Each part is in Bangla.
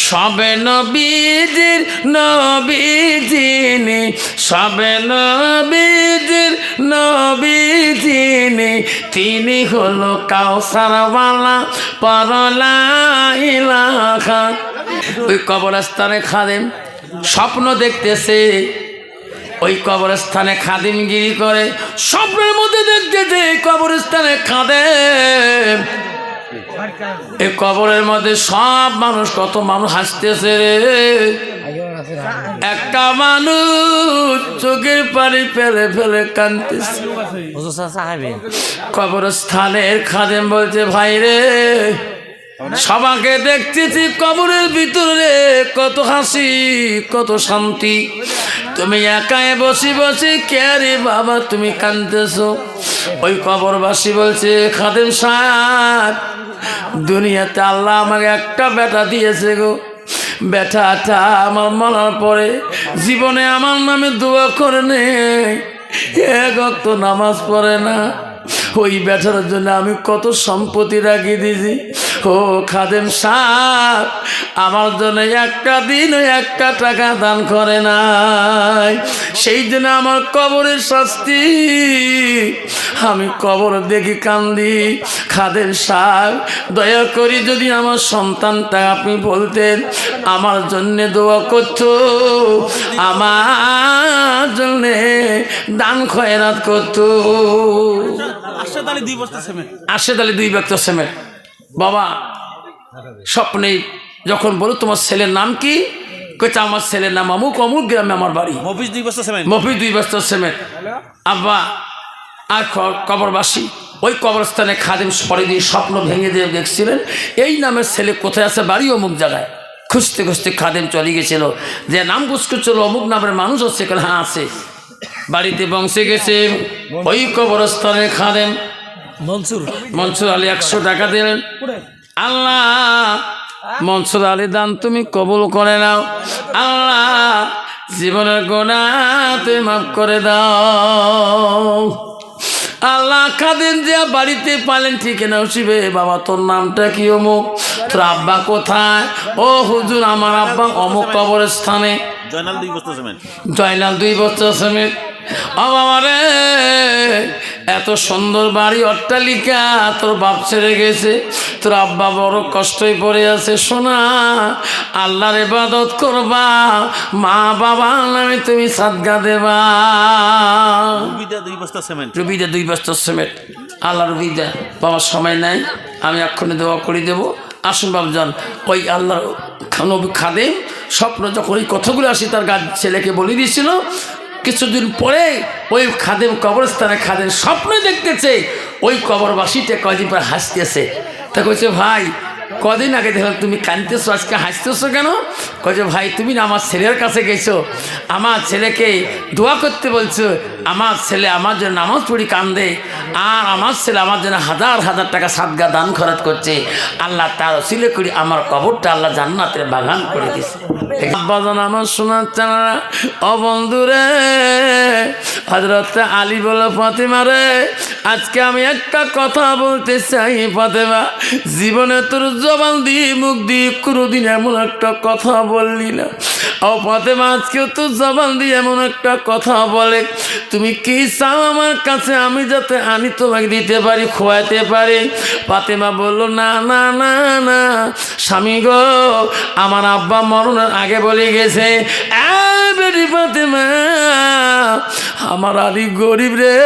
সবে নবীজির নবী যিনি, সবে নবীজির নবী যিনি, তিনি হলো কাউসারওয়ালা পরলা ইলাহা। ওই কবরস্থানে খাদেম স্বপ্ন দেখতেছে, ওই কবরস্থানে খাদিমগিরি করে, স্বপ্নের মধ্যে দেখতেছে কবরস্থানে খাদেম। এই কবরের মধ্যে সব মানুষ, কত মানুষ হাসতেছে রে। একটা মানুষ চোখের পানি ফেলে ফেলে কাঁদতেছে। কবরস্থানের খাদেম বলছে, ভাই রে, সবাকে দেখতেছি কবরের ভিতরে কত হাসি, কত শান্তি, তুমি একাই বসে বসে কে রে বাবা তুমি কাঁদতেছো? ওই কবরবাসী বলছে, খাদেম সাহেব, দুনিয়াতে আল্লাহ আমাকে একটা বেটা দিয়েছে গো, বেটাটা আমার মরার পরে জীবনে আমার নামে দোয়া করে নে, এক ওয়াক্ত নামাজ পড়ে না। ওই বেটার জন্য আমি কত সম্পত্তি রাখি দিয়েছি। ও খাদেম সাহেব, আমার জন্য একটা দিন একটা টাকা দান করে নাই, সেই জন্য আমার কবরের শাস্তি, আমি কবর দেখি কান্দি। খাদেম সাহেব, দয়া করি যদি আমার সন্তানটা আপনি বলতেন, আমার জন্যে দোয়া করতো, আমার জন্যে দান খয়রাত করতো। আশেদ আলী 2 বস্তা সিমেন্ট। বাবা স্বপ্নে যখন বলো তোমার ছেলের নাম কি, কইতে আমার ছেলের নাম অমুক, অমুক গ্রামে আমার বাড়ি। মফিজ 2 বস্তা সিমেন্ট। আব্বা আর কবরবাসী ওই কবরস্থানে খাদেম পরে দিয়ে স্বপ্ন ভেঙে দিয়ে দেখছিলেন এই নামের ছেলে কোথায় আছে, বাড়ি অমুক জায়গায়। খুঁজতে খুঁজতে খাদেম চলে গেছিল, যে নাম বুঝ করছিল অমুক নামের মানুষ আছে, হ্যাঁ আছে, বাড়িতে পৌঁছে গেছে। ওই কবরস্থানে খাদেম মনসুর আলী 100 টাকা দিলেন। আল্লাহ, মনসুর আলী দান তুমি কবুল করে নাও, আল্লাহ জীবনের গুনাহ তুমি মাফ করে দাও। আল্লাহ খাদেম যে বাড়িতে পালেন ঠিক না শিবে, বাবা তোর নামটা কি? অমুক। তোর আব্বা কোথায়? ও হুজুর, আমার আব্বা অমুক কবরস্থানে। জয়নাল 2 বস্তা সিমেন্ট। ও বাবা রে, এত সুন্দর বাড়ি অট্টালিকা তোর বাপ ছেড়ে গেছে, তোর আব্বা বড় কষ্টই পড়ে আছে। শোনা, আল্লাহর ইবাদত করবা, মা বাবা নামে তুমি সাদগা দেবা। রুবিদা 2 বস্তা সিমেন্ট। আল্লাহ রুবিদা, বাবার সময় নাই, আমি এক্ষুনি দোয়া করে দেবো। আসুন বাবুজান, ওই আল্লাহর খাদেম স্বপ্ন যখন ওই কথাগুলো আসি তার ছেলেকে বলে দিয়েছিল, কিছুদিন পরে ওই খাদেম কবরস্থানে খাদেম স্বপ্ন দেখতেছে ওই কবরবাসীটা কদিন পর হাসতেছে। তা কইছে, ভাই কদিন আগে দেখলাম তুমি কাঁদতেছো, আজকে হাসতেছো কেন? কইছে, ভাই তুমি না আমার ছেলের কাছে গেছো, আমার ছেলেকে দোয়া করতে বলছো, আমার ছেলে আমার জন্য নামাজ পড়ি কান্দে, আর আমার ছেলে আমার জন্য হাজার হাজার টাকা সাদগা দান খরচ করছে, আল্লাহ তার ওসিলে করি আমার কবরটা আল্লাহ জান্নাতের বাগান করে দিছে। বাজান আমার শোনার চানারা, ও বন্ধুরে, হযরত আলী বলে, ফাতেমা রে, আজকে আমি একটা কথা বলতে চাই ফাতেমা, জীবনে তোর জবান দিয়ে মুখ দিয়ে কোনোদিন এমন একটা কথা বললি না। ও ফাতেমা, আজকেও তোর জবান দিয়ে এমন একটা কথা বলে, তুমি কি চাও আমার কাছে আমি যাতে আনি তোমাকে দিতে পারি, খোয়াতে পারি? ফাতেমা বলল, না না না না স্বামী গো, আমার আব্বা মরণের আগে বলে গেছে, বেটি ফাতেমা, আমার আলী গরিব রে,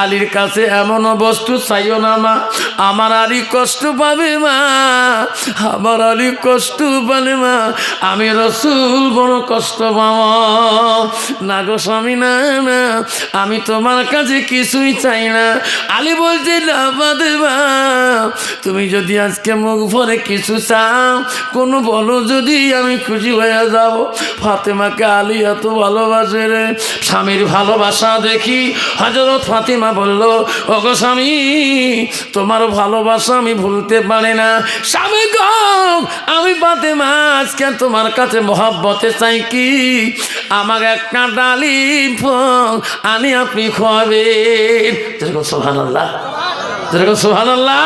আলীর কাছে এমন বস্তু চাইও না মা, আমার আলী কষ্ট পাবে মা, আমার আলী কষ্ট পাবে মা, আমি রাসূল বড় কষ্ট পাবো না গো স্বামী, না না, আমি তোমার কাছে কিছুই চাই না। আলী বলছে, না ফাতেমা, তুমি যদি আজকে মুখ ভরে কিছু চাও, কোনো বলো, যদি আমি খুশি হয়ে যাব। ফাতেমাকে আলী এত ভালোবাসে রে, স্বামীর ভালোবাসা দেখি হযরত ফাতেমা বলল, ওগো স্বামী, তোমার ভালোবাসা আমি ভুলতে পারি না। স্বামী গো, আমি ফাতেমা আজকে তোমার কাছে মহব্বতে চাই কি, আমাকে একটা ডালিম ফল আনি আপনি খাওয়াবেন। সুবহানাল্লাহ, সুবহানাল্লাহ।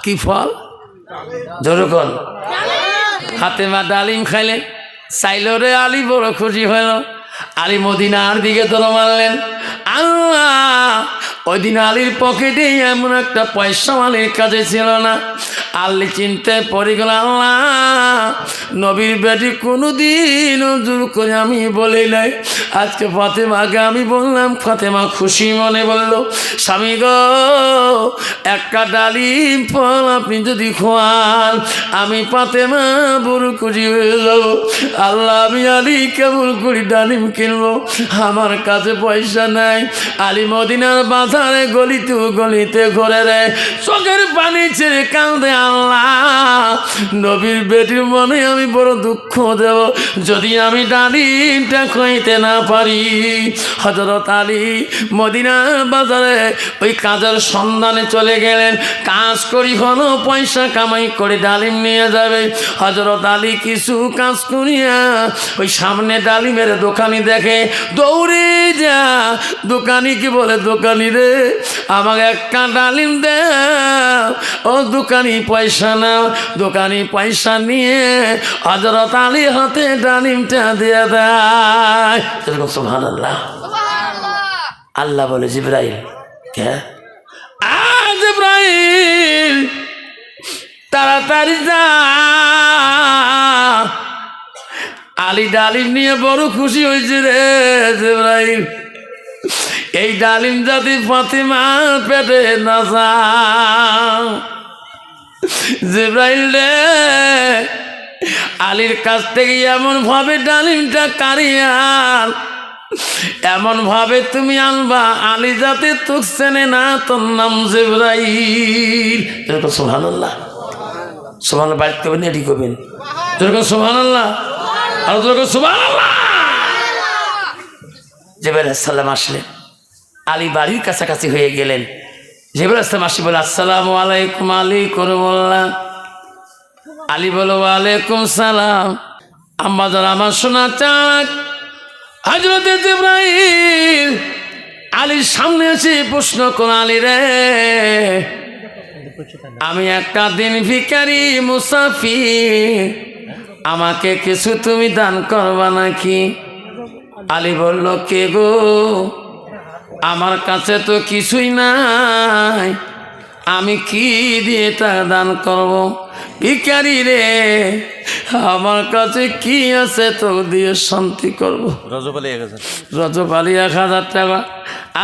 কি ফল? জোরে বল। ফাতেমা ডালিম খাইলেন, চাইল রে আলী বড় খুশি হইল। আলী মদিনার দিকে দৌড় মারলেন। আল্লাহ, ওই দিন আলীর পকেটে এমন একটা পয়সা আলীর কাছে ছিল না। আলী চিন্তায় পড়ে গেল, আল্লাহ নবীর বেটি কোনোদিন জোর করে আমি বলি নাই, আজকে ফাতেমাকে আমি বললাম। ফাতেমা খুশি মনে বলল, স্বামী গো, একটা ডালিম ফল আপনি যদি খোয়ান আমি ফাতেমা বড় খুশি হয়ে যাব। আল্লাহ, আমি আলী কেমন করি ডালিম কিনবো, আমার কাছে পয়সা নাই। আলী মদিনার বাজারে গলিতে গলিতে ঘুরে রে, চোখের পানি ছেড়ে কাঁদে, আল্লাহ নবীর বেটির মনে আমি বড় দুঃখ দেব যদি আমি ডালিমটা খাইতে না পারি। হযরত আলী মদিনা বাজারে ওই কাজের সন্ধানে চলে গেলেন। কাজ করি হলো পয়সা কামাই করে ডালিম নিয়ে যাবে। হযরত আলী কিছু কাজ করিয়া ওই সামনে ডালিমের দোকানি দেখে, দৌড়ে যা। দোকানি কি বলে, দোকানি রে আমাকে একটা ডালিম দে। ও দোকানি পয়সা নাও। দোকানি পয়সা নিয়ে হযরত আলী হাতে ডালিমটা দিয়ে দেয়। সুবহানাল্লাহ। আল্লাহ বলে, জিবরাইল কে? জিবরাইল তাড়াতাড়ি যা। আলী ডালিম নিয়ে বড় খুশি হয়েছে রে জিবরাইল। এই ডালিম যাতে ফাতেমা পেটে না যায়। জিবরাইল রে, আলীর কাছ থেকে এমন ভাবে ডালিমটা কারিয়া এমন ভাবে তুমি আনবা আলী যাতে তোক চেনে না, তোর নাম জিবরাইল। সুবহানাল্লাহ। সুবহানাল্লাহ বাড়িতে করবেন, এটি করবেন। সুবহানাল্লাহ। আর সুবহানাল্লাহ। জিবরাইল আলাইহিস সালাম আসলেন, আলী বাড়ির কাছাকাছি হয়ে গেলেন। জিবরাইল আলাইহিস সালাম আসি বলে, আসসালামু আলাইকুম আলী করমুল্লাহ। আলী বলো, ওয়ালাইকুম সালাম। আম্মাজান আমার শোনা চাক হযরত জিবরাইল আলীর সামনে এসে প্রশ্ন করে, আলী রে আমি একটা দিন ভিখারি মুসাফির, আমাকে কিছু তুমি দান করবা নাকি? আলী বলল, কে গো? আমার কাছে তো কিছুই নাই, আমি কি দিয়ে তা দান করব? ভিখারি রে আমার কাছে কি আছে তো দিয়ে শান্তি করব? রজব আলী 1000 টাকা।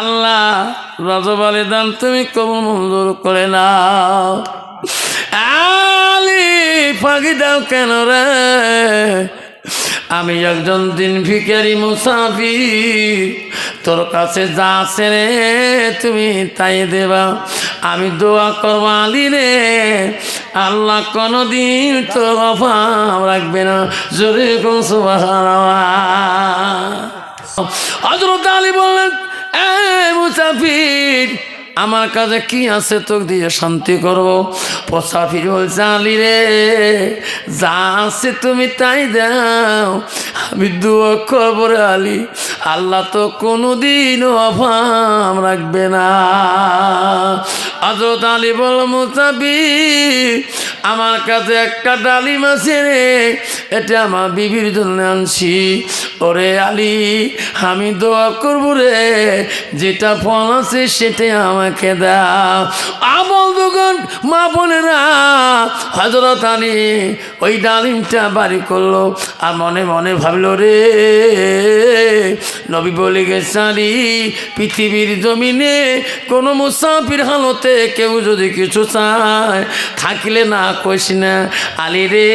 আল্লাহ রজব আলী দান তুমি কবুল মঞ্জুর করে নাও। আলী ফাঁকি দাও কেন রে? আমি একজন দিন ভিখারি মুসাফির, তোর কাছে যা আছে রে তুমি তাই দেবা। আমি দোয়া করব আলী রে, আল্লাহ কোনদিন তো অভাব রাখবে না। জোরে কোন সুবহানাল্লাহ। হযরত আলী বললেন, এ মুসাফির আমার কাছে কি আছে তোকে দিয়ে শান্তি করব? মুসাফির বলছে, আলী রে যা আছে তুমি তাই দাও, আমি দোয়া করব রে আলী, আল্লাহ তো কোনোদিন অভাব রাখবে না। হযরত আলী বলল, মুসাফির আমার কাছে একটা ডালিম আছে রে, এটা আমার বিবির জন্য আনছি। ওরে আলী আমি দোয়া করব রে, যেটা ফল আছে সেটাই আমাকে দাও। আমল দুগুণ মা বোনেরা, হযরত আলী ওই ডালিমটা বাড়ি করলো আর মনে মনে ভাবলো, রে নবী বলে গেছে আলী পৃথিবীর জমিনে কোনো মুসাফির হালতে কেউ যদি কিছু চায় থাকলে না কইস না। আলী রে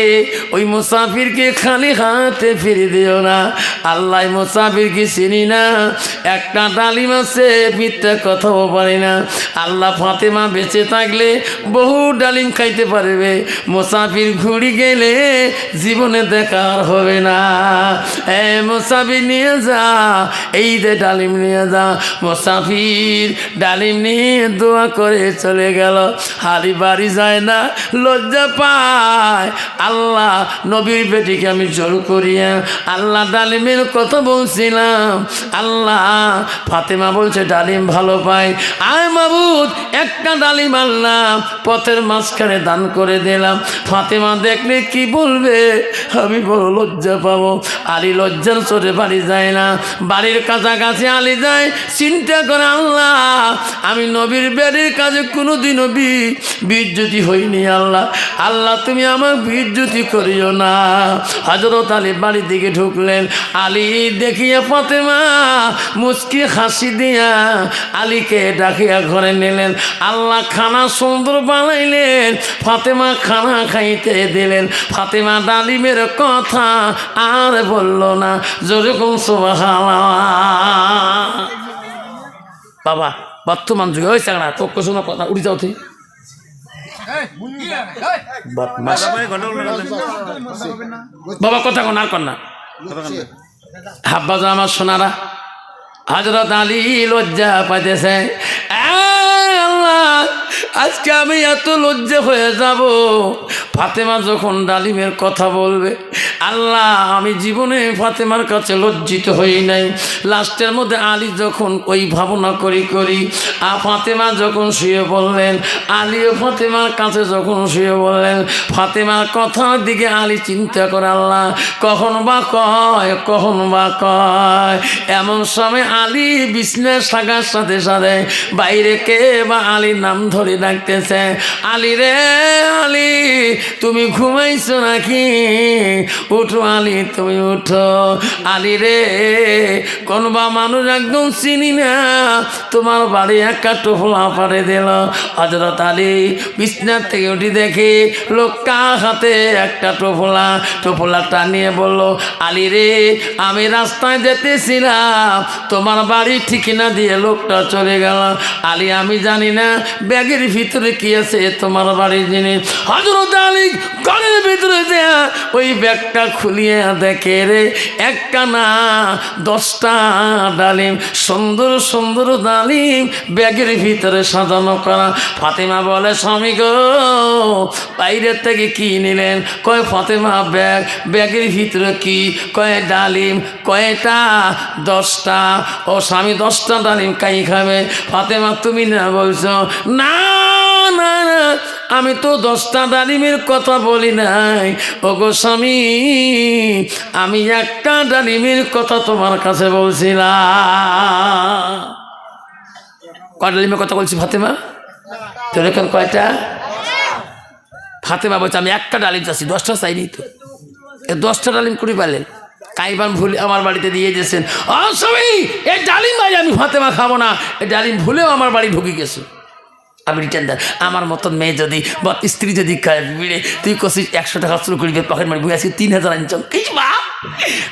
ওই মুসাফিরকে খালি হাতে ফিরে দিও না। আল্লাহ মুসাফিরকে চিনি না, একটা ডালিম আছে মিথ্যা কথাও পারি না। আল্লাহ ফাতেমা বেঁচে থাকলে বহু ডালিম খাইতে পারবে, মুসাফির ঘুরি গেলে জীবনে দেখার হবে না। এ মুসাফির নিয়ে যা, এই যে ডালিম নিয়ে যা। মুসাফির ডালিম নিয়ে দোয়া করে চলে গেল। আলী বাড়ি যায় না, লজ্জা লজ্জা পায়, আল্লাহ নবীর বেটিকে আমি জোর করিয়া আল্লাহ ডালিমের কথা বলছিলাম, আল্লাহ ফাতেমা বলছে ডালিম ভালো পাই, আয় মাবুদ একটা ডালিম আনলাম, পথের মাঝখানে দান করে দিলাম। ফাতেমা দেখলে কি বলবে, আমি বড় লজ্জা পাবো। আলী লজ্জার চোটে বাড়ি যায় না, বাড়ির কাছাকাছি আলী যায়, চিন্তা করে আল্লাহ আমি নবীর বেড়ির কাজে কোনোদিনও বিজ্জুতি হইনি, আল্লাহ আল্লাহ তুমি আমার বিজ্জুতি করিও না। হযরত আলী বাড়ির দিকে ঢুকলেন, আলী দেখিয়া ফাতেমা মুচকি হাসি দিয়া আলীকে ডাকিয়া ঘরে নিলেন। আল্লাহ খানা সুন্দর বানাইলেন, ফাতেমা খানা খাইতে দিলেন। ফাতেমা ডালিমের কথা আর বলল না, যেরকম সুবহানাল্লাহ। বাবা বর্তমান যুগে হয়েছে না তো শোনা কথা উড়ি যাও তুই বাবা কথা কোন আর কন্যা হাব্বা আমার সোনারা। হযরত আলী লজ্জা পাইতেছে, আজকে আমি এত লজ্জা হয়ে যাব, ফাতেমা যখন ডালিমের কথা বলবে, আল্লাহ আমি জীবনে ফাতেমার কাছে লজ্জিত হই নাই। লাস্টের মধ্যে আলী যখন ওই ভাবনা করি ফাতেমা যখন শুয়ে বললেন, আলীও ফাতেমার কাছে যখন শুয়ে বললেন, ফাতেমার কথার দিকে আলী চিন্তা করে, আল্লাহ কখন বা কয়। এমন সময় আলী বিছনায় থাকার সাথে সাথে বাইরে কে বা আলীর নাম ধরে ডাকতেছে, আলী রে আলী তুমি ঘুমাইছো নাকি, উঠো আলী তুমি উঠো। আলী রে কোনবা মানুষ একদম চিনি না, তোমার বাড়ি একটা টোফলা পাড়ে দিল। হযরত আলী বিছনার থেকে উঠি দেখে লোকটা হাতে একটা টোফলাটা নিয়ে বলল, আলী রে আমি রাস্তায় যেতেছিলাম, তোমার বাড়ি ঠিকানা দিয়ে লোকটা চলে গেল। আলী আমি জানি না ব্যাগের ভিতরে কি আছে তোমার বাড়ির জিনিস। হযরত আলী ঘরের ভিতরে দেয়া ওই ব্যাগটা খুলিয়ে দেখে রে একটা না 10টা ডালিম, সুন্দর সুন্দর ডালিম ব্যাগের ভিতরে সাজানো করা। ফাতেমা বলে, স্বামী গো বাইরের থেকে কি নিলেন? কয় ফাতেমা ব্যাগের ভিতরে কি? কয় ডালিম। কয়টা? 10টা। ও স্বামী 10টা ডালিম কাই খাবে? ফাতেমা তুমি না বলছো? না না না আমি তো 10টা ডালিমের কথা বলি নাই, ও গো স্বামী আমি একটা ডালিমের কথা তোমার কাছে বলছিলাম। কয় ডালিমের কথা বলছি ফাতেমা? তোর এখন কয়টা? ফাতেমা বলছে আমি একটা ডালিম চাচ্ছি, 10টা চাইনি তো। 10টা ডালিম করে পেলেন, কাইবান ভুলে আমার বাড়িতে দিয়ে গেছেন। ও স্বামী এই ডালিম ভাই আমি ফাতেমা খাবো না, এই ডালিম ভুলেও আমার বাড়ি ঢুকে গেছে। আমি রিটার্ন দেন। আমার মতন মেয়ে যদি বা স্ত্রী যদি বিড়ে তুই কষিস 100 টাকা শুরু করবি, পকেট মারবি, আজকে 3000 আনছ,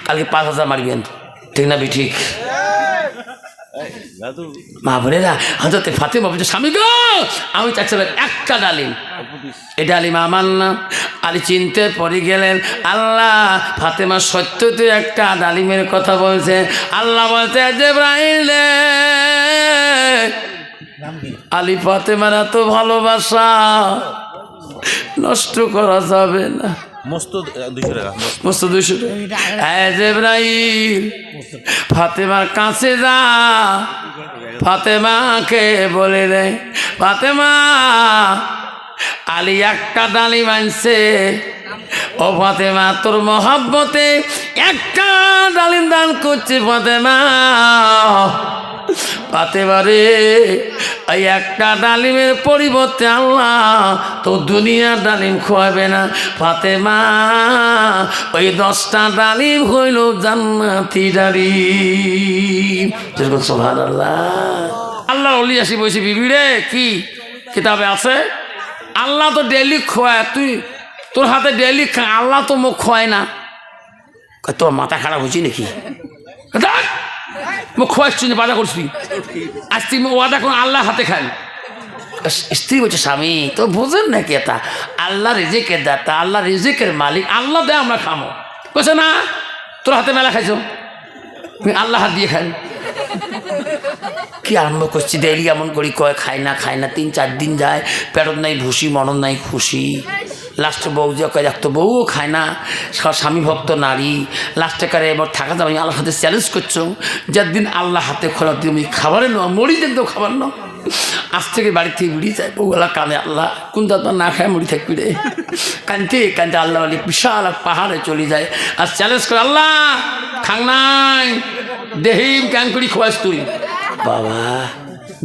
কালকে 5000 মারবেন, ঠিক না? ঠিক মা বোনেরা, হযরত ফাতেমা বলছে স্বামী গো আমি চাচ্ছিলাম একটা ডালিম, এই ডালিম আমার না। আলী চিনতে পড়ে গেলেন, আল্লাহ ফাতেমা সত্য তো একটা ডালিমের কথা বলছে। আল্লাহ বলছে জিবরাইল আলী ফাতেমার এত ভালোবাসা নষ্ট করা যাবে না। মস্ত 200 টাকা। জিবরাইল ফাতেমার কাছে যা, ফাতেমাকে বলে দেয়, ফাতেমা আলী একটা ডালিম আনছে, ও ফাতেমা তোর মহব্বতে একটা ডালিম দান করছে। ফাতেমা ফাতেমা রে এই একটা ডালিমের পরিবর্তে আল্লাহ তো দুনিয়ার ডালিম খোয়াবে না। ফাতেমা ওই 10টা ডালিম হইল জান্নাতি ডালিম। সুবহানাল্লাহ। আল্লাহ ওলি আসি বলছি বিবিরে কি কিতাবে আছে, আল্লাহ তো ডেলি খোয়ায়, তুই তোর হাতে ডেলি খা, আল্লাহ তো মুখ খোয়ায় না। তোর মাথা খারাপ হয়েছি নাকি? মুখ খোয়াচ্ছি না, বাধা করছি, আজ তুই ওয়াদা করুন আল্লাহ হাতে খান। স্ত্রী বলছে স্বামী তো বোঝেন নাকি, এটা আল্লাহ রিজিকের দাতা, আল্লাহ রিজিকের মালিক, আল্লাহ দেয় আমরা খামো। বলছে না তোর হাতে মেলা খাইছ, আল্লাহ হাত দিয়ে খাই। কি আরম্ভ করছি ডেইলি এমন করি, কয় খাই না 3-4 দিন যায়, পেটত নাই ভুসি, মনন নাই খুশি। লাস্টে বউ যে কয় এক তো বউও খায় না, স্বামী ভক্ত নারী, লাস্টে কারে এবার থাকা যাবে আল্লাহর হাতে চ্যালেঞ্জ করছো, যার দিন আল্লাহ হাতে খোলা তুমি খাবারে নাও, মরি দেন তো খাবার নাও। আজ থেকে বাড়ি থেকে বেরিয়ে যায়, বউগুলা কাঁদে, আল্লাহ কোন দাদা না খায় মরি থাকবি রে, কানতে কানতে আল্লাহ আলী বিশাল এক পাহাড়ে চলে যায় আর চ্যালেঞ্জ করে, আল্লাহ খাং নাই দেহিম ক্যাং করি খোয়াস তুই। বাবা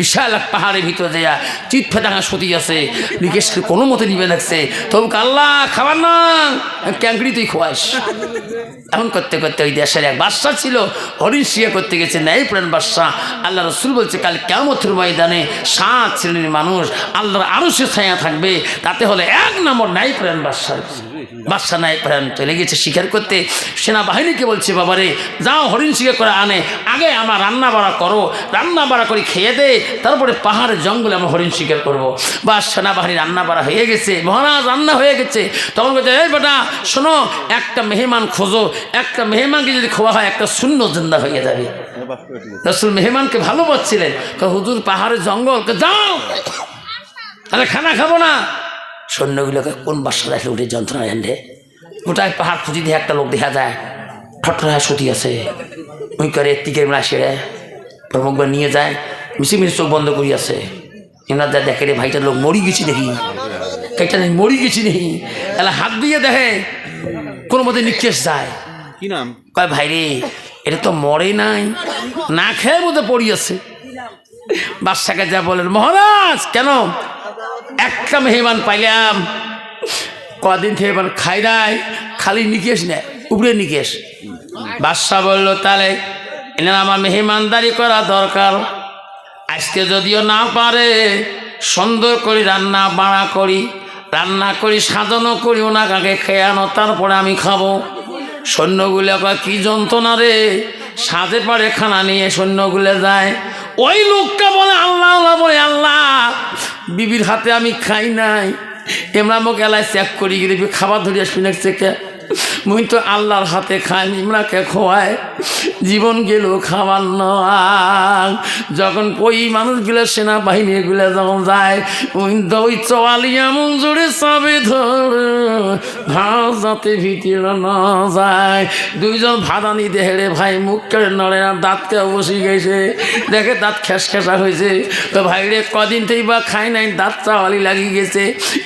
বিশাল এক পাহাড়ের ভিতরে যাইয়া চিৎ ফেটাঙা সতী আছে, জিজ্ঞেস করে কোনো মতে নিবে লাগছে, তবু আল্লাহ খাবার না ক্যাংকড়ি তুই খোয়াস। এমন করতে করতে ওই দেশের এক বাদশা ছিল, হরিণ শিয়া করতে গেছে, ন্যায় প্রাণ বাদশা। আল্লাহ রসুল বলছে কাল কিয়ামতের ময়দানে 7 শ্রেণীর মানুষ আল্লাহর আরশে ছায়া থাকবে, তাতে হলে 1 নম্বর ন্যায় প্রাণ বাদশা। বাদশা ন্যায় প্রাণ চলে গেছে শিকার করতে, সেনাবাহিনীকে বলছে বাবারে যাও হরিণ শিকার করে আনে, আগে আমার রান্না বাড়া করো, রান্না বাড়া করে খেয়ে দে, তারপরে পাহাড়ের জঙ্গলে আমরা হরিণ শিকার করবো। বা সেনাবাহিনী রান্না বাড়া হয়ে গেছে, মহারাজ রান্না হয়ে গেছে, তখন বলছে এই বেটা শোনো, একটা মেহমান খোঁজো, একটা মেহমানকে যদি খোয়া হয় একটা শূন্য জিন্দা হয়ে যাবে। রসুল মেহমানকে ভালো পাচ্ছিলেন, হুজুর পাহাড়ের জঙ্গল, যাও তাহলে খানা খাবো না। সৈন্যগুলোকে কোন বাসা দেখলে উঠে যন্ত্রণা এনে গোটায় পাহাড় খুঁজি দিয়ে একটা লোক দেখা যায়, ঠট্টরায় সতী আছে, ওই করে টিকের মেলা সেরে প্রমুখবার নিয়ে যায়, মিশিমিশি চোখ বন্ধ করি আছে, এনার যা দেখে রে ভাইটার লোক মরি গেছি দেখি, কেটা নেই মরি গেছি নেই, এলা হাত দিয়ে দেখে কোনো মতে নিকেশ যায়, কি নাম কয় ভাই রে এটা তো মরে নাই, না খেয়ে মধ্যে পড়ি আছে। বাদশাকে যা বলেন, মহারাজ কেন একটা মেহমান পাইলাম, কদিন থেকে এবার খাই নাই, খালি নিকেশ নেয় উপরে নিকেশ। বাদশাহ বললো তাহলে এনার আমার মেহমানদারি করা দরকার, আজকে যদিও না পারে সুন্দর করে রান্না বাড়া করি, রান্না করি সাজানো করি, ওনাকে আগে খেয়ে আনো তারপরে আমি খাবো। সৈন্যগুলো কি যন্ত্রণা রে, সাজে পারে খানা নিয়ে সৈন্যগুলো যায়, ওই লোকটা বলে আল্লাহ আল্লাহ বলে আল্লাহ বিবির হাতে আমি খাই নাই, এমরা মোক এলায় চেক করি গেলে খাবার ধরে আসবি না চেকে, মুই তো আল্লাহর হাতে খাই, ইমরাকে খোয়ায় জীবন গেল খাবার নয়। যখন ওই মানুষগুলো সেনাবাহিনীগুলো যখন যায়, ওই চওয়ালি এমন জোরে চাবে ধরে ভাত যাতে ভিতরে না যায়, দুইজন ভাদানি দেহেরে ভাই মুখ কেড়ে নড়ে না, দাঁতকে বসে গেছে, দেখে দাঁত খেসা হয়েছে, তো ভাই রে কদিন থেকেই বা খাই নাই, দাঁত চাওয়ালি লাগিয়ে গেছে,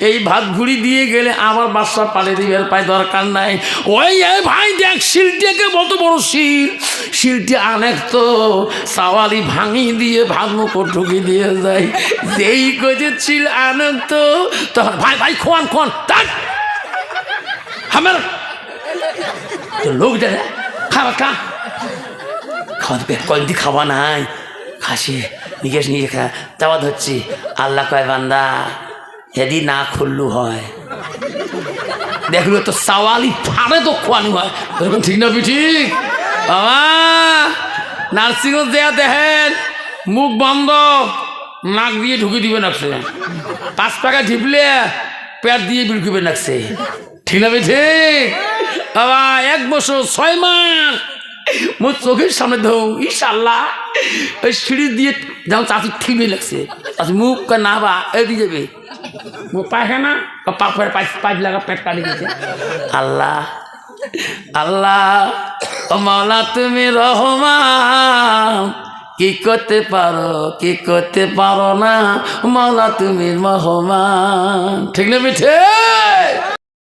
এই ভাত ঘুরি দিয়ে গেলে আমার বাচ্চা পালে দিবার পায় দরকার নাই। ওই ভাই দেখ শিলটাকে কত বড় শিল, শিলটি অনেক তো চাওয়ালি ভাঙি দিয়ে ভাত মুখ ঢুকি দিয়ে যায়, যেই কছে শিল অনেক তো তখন ভাই ভাই খোয়ান খোয়ান তার আমার লোক দেখে খাবা খা খাওয়া কয়েকদিন খাওয়া নাই, খাসি নিকেশ নিয়ে খা দাওয়াত হচ্ছি। আল্লাহ কয় বান্দা হেদি না খুললু হয়, দেখলো তো সাওয়ালি ফাড়ে তো খোয়ানো হয়, এরকম ঠিক না ঠিক বাবা। নার্সিংহোম দেয়া দেখেন মুখ বন্ধ, নাক দিয়ে ঢুকে দিবে নাকছে, 5 টাকা ঢিপলে পেট দিয়ে বিড়কিবে নাকছে, ঠিক না ঠিক বাবা। 1 বছর 6 মাস মোর চোখের সামনে ধৌ ইনশাল্লাহ ওই সিঁড়ি দিয়ে যেমন চাচি ঠিকই লাগছে, চাচি মুখ না বা এদিকে যাবে মুখ পায়খানা পাইপ লাগা পেট কাটি গেছে। আল্লাহ আল্লাহ মাওলা তুমি রহমান, কি করতে পারো না, মাওলা তুমি রহমান, ঠিক না মিঠে।